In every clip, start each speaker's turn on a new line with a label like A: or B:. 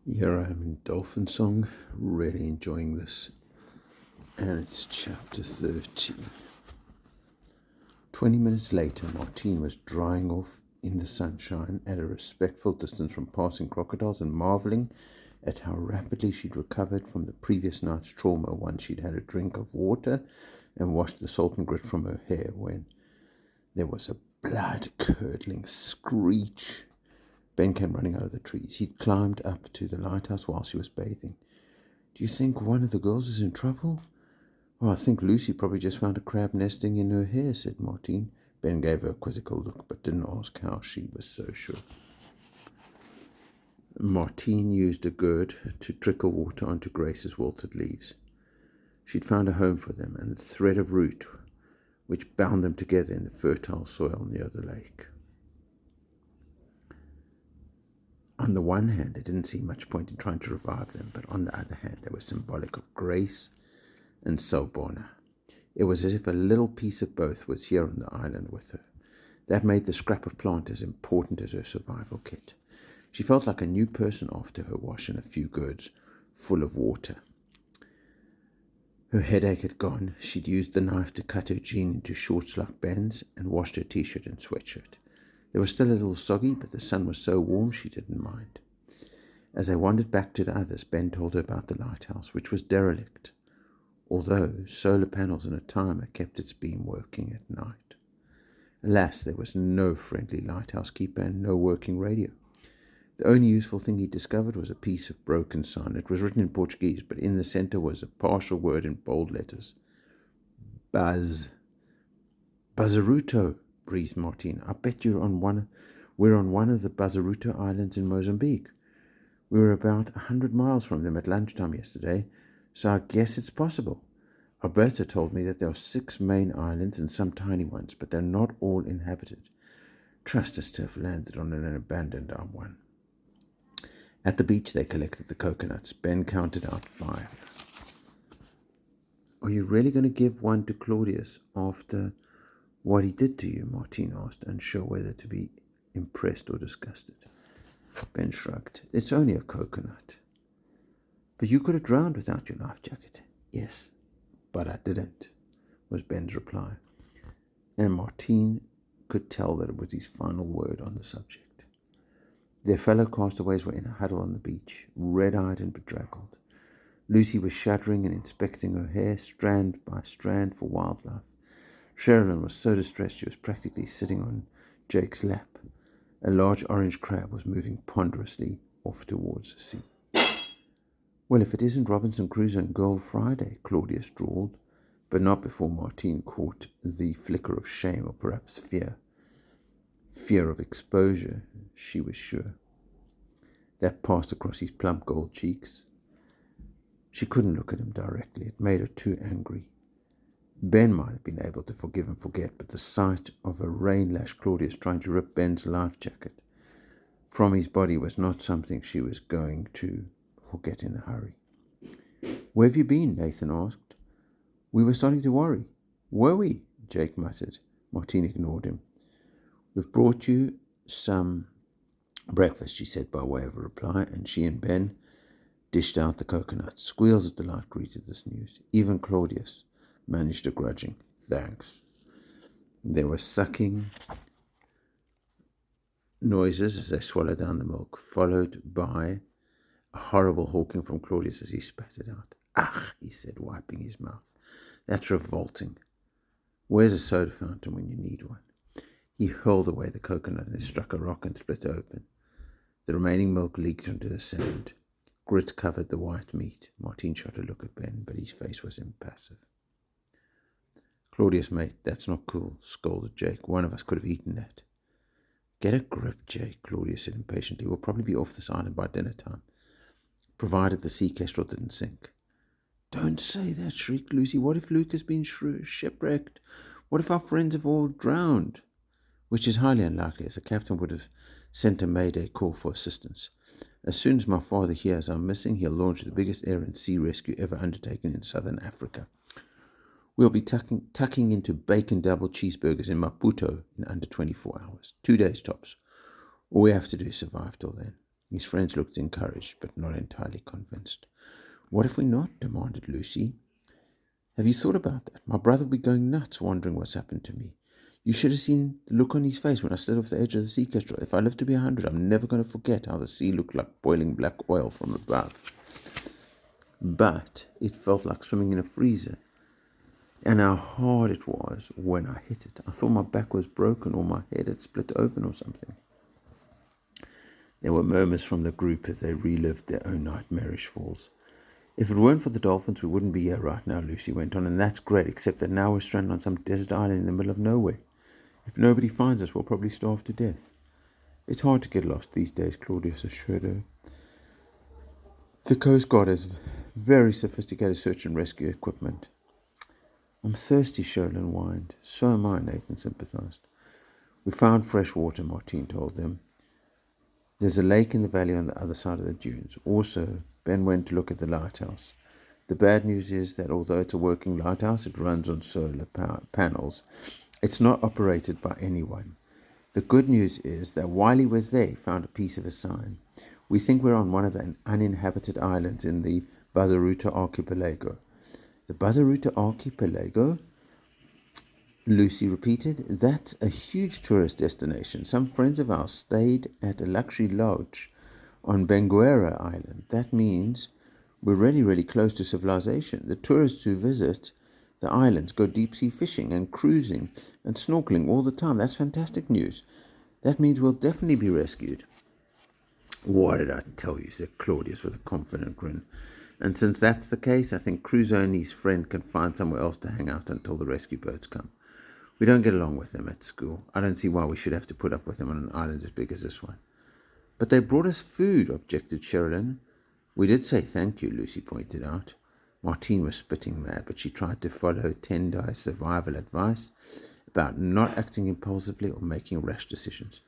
A: Here I am in Dolphin Song, really enjoying this. And it's chapter 13. 20 minutes later, Martine was drying off in the sunshine at a respectful distance from passing crocodiles and marveling at how rapidly she'd recovered from the previous night's trauma once she'd had a drink of water and washed the salt and grit from her hair when there was a blood-curdling screech. Ben came running out of the trees. He'd climbed up to the lighthouse while she was bathing. "Do you think one of the girls is in trouble?" "Oh, I think Lucy probably just found a crab nesting in her hair," said Martine. Ben gave her a quizzical look, but didn't ask how she was so sure. Martine used a gourd to trickle water onto Grace's wilted leaves. She'd found a home for them and the thread of root which bound them together in the fertile soil near the lake. On the one hand, there didn't seem much point in trying to revive them, but on the other hand, they were symbolic of grace and Selbona. It was as if a little piece of both was here on the island with her. That made the scrap of plant as important as her survival kit. She felt like a new person after her wash in a few gourds full of water. Her headache had gone. She'd used the knife to cut her jean into short slug bands and washed her t-shirt and sweatshirt. They were still a little soggy, but the sun was so warm she didn't mind. As they wandered back to the others, Ben told her about the lighthouse, which was derelict, although solar panels and a timer kept its beam working at night. Alas, there was no friendly lighthouse keeper and no working radio. The only useful thing he discovered was a piece of broken sign. It was written in Portuguese, but in the center was a partial word in bold letters. Bazaruto, breathed Martine. "I bet we're on one of the Bazaruto Islands in Mozambique. We were about 100 miles from them at lunchtime yesterday, so I guess it's possible. Alberta told me that there are 6 main islands and some tiny ones, but they're not all inhabited. Trust us to have landed on an abandoned one." At the beach, they collected the coconuts. Ben counted out 5. "Are you really going to give one to Claudius after what he did to you?" Martine asked, unsure whether to be impressed or disgusted. Ben shrugged. "It's only a coconut." "But you could have drowned without your life jacket." "Yes, but I didn't," was Ben's reply. And Martine could tell that it was his final word on the subject. Their fellow castaways were in a huddle on the beach, red-eyed and bedraggled. Lucy was shuddering and inspecting her hair, strand by strand, for wildlife. Sherilyn was so distressed she was practically sitting on Jake's lap. A large orange crab was moving ponderously off towards the sea. "Well, if it isn't Robinson Crusoe and Girl Friday," Claudius drawled, but not before Martine caught the flicker of shame, or perhaps fear. Fear of exposure, she was sure. That passed across his plump gold cheeks. She couldn't look at him directly. It made her too angry. Ben might have been able to forgive and forget, but the sight of a rain-lashed Claudius trying to rip Ben's life jacket from his body was not something she was going to forget in a hurry. "Where have you been?" Nathan asked. "We were starting to worry." "Were we?" Jake muttered. Martine ignored him. "We've brought you some breakfast," she said by way of a reply, and she and Ben dished out the coconuts. Squeals of delight greeted this news. Even Claudius managed a grudging "Thanks." There were sucking noises as they swallowed down the milk, followed by a horrible hawking from Claudius as he spat it out. "Ach," he said, wiping his mouth. "That's revolting. Where's a soda fountain when you need one?" He hurled away the coconut and it struck a rock and split open. The remaining milk leaked onto the sand. Grit covered the white meat. Martine shot a look at Ben, but his face was impassive. "Claudius, mate, that's not cool," scolded Jake. "One of us could have eaten that." "Get a grip, Jake," Claudius said impatiently. "We'll probably be off this island by dinner time, provided the sea kestrel didn't sink." "Don't say that," shrieked Lucy. "What if Luke has been shipwrecked? What if our friends have all drowned?" "Which is highly unlikely, as the captain would have sent a mayday call for assistance. As soon as my father hears I'm missing, he'll launch the biggest air and sea rescue ever undertaken in southern Africa. We'll be tucking into bacon double cheeseburgers in Maputo in under 24 hours. 2 days tops. All we have to do is survive till then." His friends looked encouraged, but not entirely convinced. What if we're not? Demanded Lucy. Have you thought about that? My brother will be going nuts wondering what's happened to me. You should have seen the look on his face when I slid off the edge of the sea kestrel. If I live to be 100, I'm never going to forget how the sea looked like boiling black oil from above. But it felt like swimming in a freezer. And how hard it was when I hit it. I thought my back was broken or my head had split open or something. There were murmurs from the group as they relived their own nightmarish falls. If it weren't for the dolphins, we wouldn't be here right now, Lucy went on, and that's great, except that now we're stranded on some desert island in the middle of nowhere. If nobody finds us, we'll probably starve to death. It's hard to get lost these days, Claudius assured her. The Coast Guard has very sophisticated search and rescue equipment. I'm thirsty, Sherilyn whined. So am I, Nathan sympathized. We found fresh water, Martine told them. There's a lake in the valley on the other side of the dunes. Also, Ben went to look at the lighthouse. The bad news is that although it's a working lighthouse, it runs on solar panels. It's not operated by anyone. The good news is that while he was there, he found a piece of a sign. We think we're on one of the uninhabited islands in the Bazaruta archipelago. The Bazaruta archipelago? Lucy repeated. That's a huge tourist destination. Some friends of ours stayed at a luxury lodge on Benguera Island. That means we're really, really close to civilization. The tourists who visit the islands go deep-sea fishing and cruising and snorkeling all the time. That's fantastic news. That means we'll definitely be rescued. What did I tell you, said Claudius with a confident grin. And since that's the case, I think Crusoe and his friend can find somewhere else to hang out until the rescue boats come. We don't get along with them at school. I don't see why we should have to put up with them on an island as big as this one. But they brought us food, objected Sherilyn. We did say thank you, Lucy pointed out. Martine was spitting mad, but she tried to follow Tendai's survival advice about not acting impulsively or making rash decisions.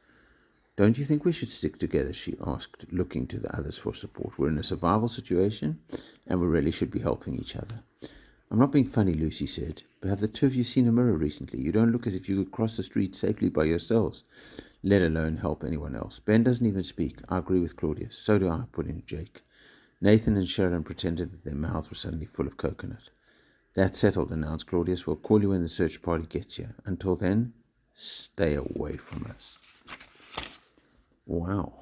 A: Don't you think we should stick together, she asked, looking to the others for support. We're in a survival situation, and we really should be helping each other. I'm not being funny, Lucy said, but have the two of you seen a mirror recently? You don't look as if you could cross the street safely by yourselves, let alone help anyone else. Ben doesn't even speak. I agree with Claudius. So do I, put in Jake. Nathan and Sherilyn pretended that their mouths were suddenly full of coconut. That's settled, announced Claudius. We'll call you when the search party gets here. Until then, stay away from us. Wow.